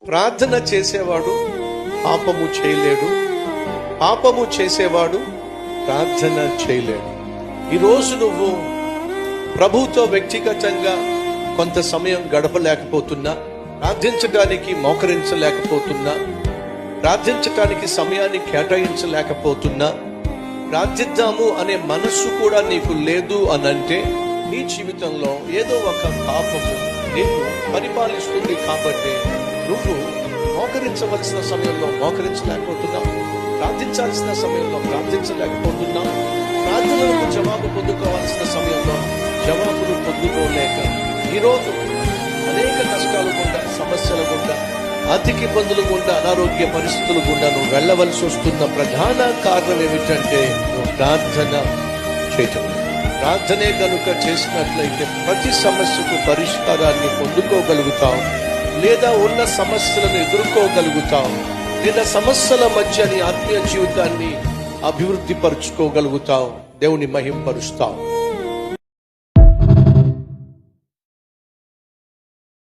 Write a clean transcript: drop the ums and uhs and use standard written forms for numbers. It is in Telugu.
ప్రార్థన చేసేవాడు పాపము చేయలేడు, పాపము చేసేవాడు ప్రార్థన చేయలేడు. ఈరోజు నువ్వు ప్రభువుతో వ్యక్తిగతంగా కొంత సమయం గడపలేకపోతున్నా, ప్రార్థించడానికి మోకరించలేకపోతున్నా, ప్రార్థించడానికి సమయాన్ని కేటాయించలేకపోతున్నా, ప్రార్థిద్దాము అనే మనస్సు కూడా నీకు లేదు అనంటే నీ జీవితంలో ఏదో ఒక పాపము నిన్ను పరిపాలిస్తుంది. కాబట్టి నువ్వు మోకరించవలసిన సమయంలో మోకరించలేకపోతున్నావు, ప్రార్థించాల్సిన సమయంలో ప్రార్థించలేకపోతున్నావు, ప్రార్థనలకు జవాబు పొందుకోవాల్సిన సమయంలో జవాబులు పొందుకోలేక ఈరోజు అనేక కష్టాలు గుండా, సమస్యల గుండా, ఆర్థిక ఇబ్బందులు గుండా, అనారోగ్య పరిస్థితులు గుండా నువ్వు వెళ్ళవలసి వస్తున్న ప్రధాన కారణం ఏమిటంటే నువ్వు ప్రార్థన చేయటం. ప్రార్థనే కనుక చేసినట్లయితే ప్రతి సమస్యకు పరిష్కారాన్ని పొందుకోగలుగుతావు, లేదా ఉన్న సమస్యలను ఎదుర్కోగలుగుతావు, లేదా సమస్యల మధ్య నీ ఆత్మీయ జీవితాన్ని అభివృద్ధి పరుచుకోగలుగుతావు, దేవుని మహింపరుస్తావు.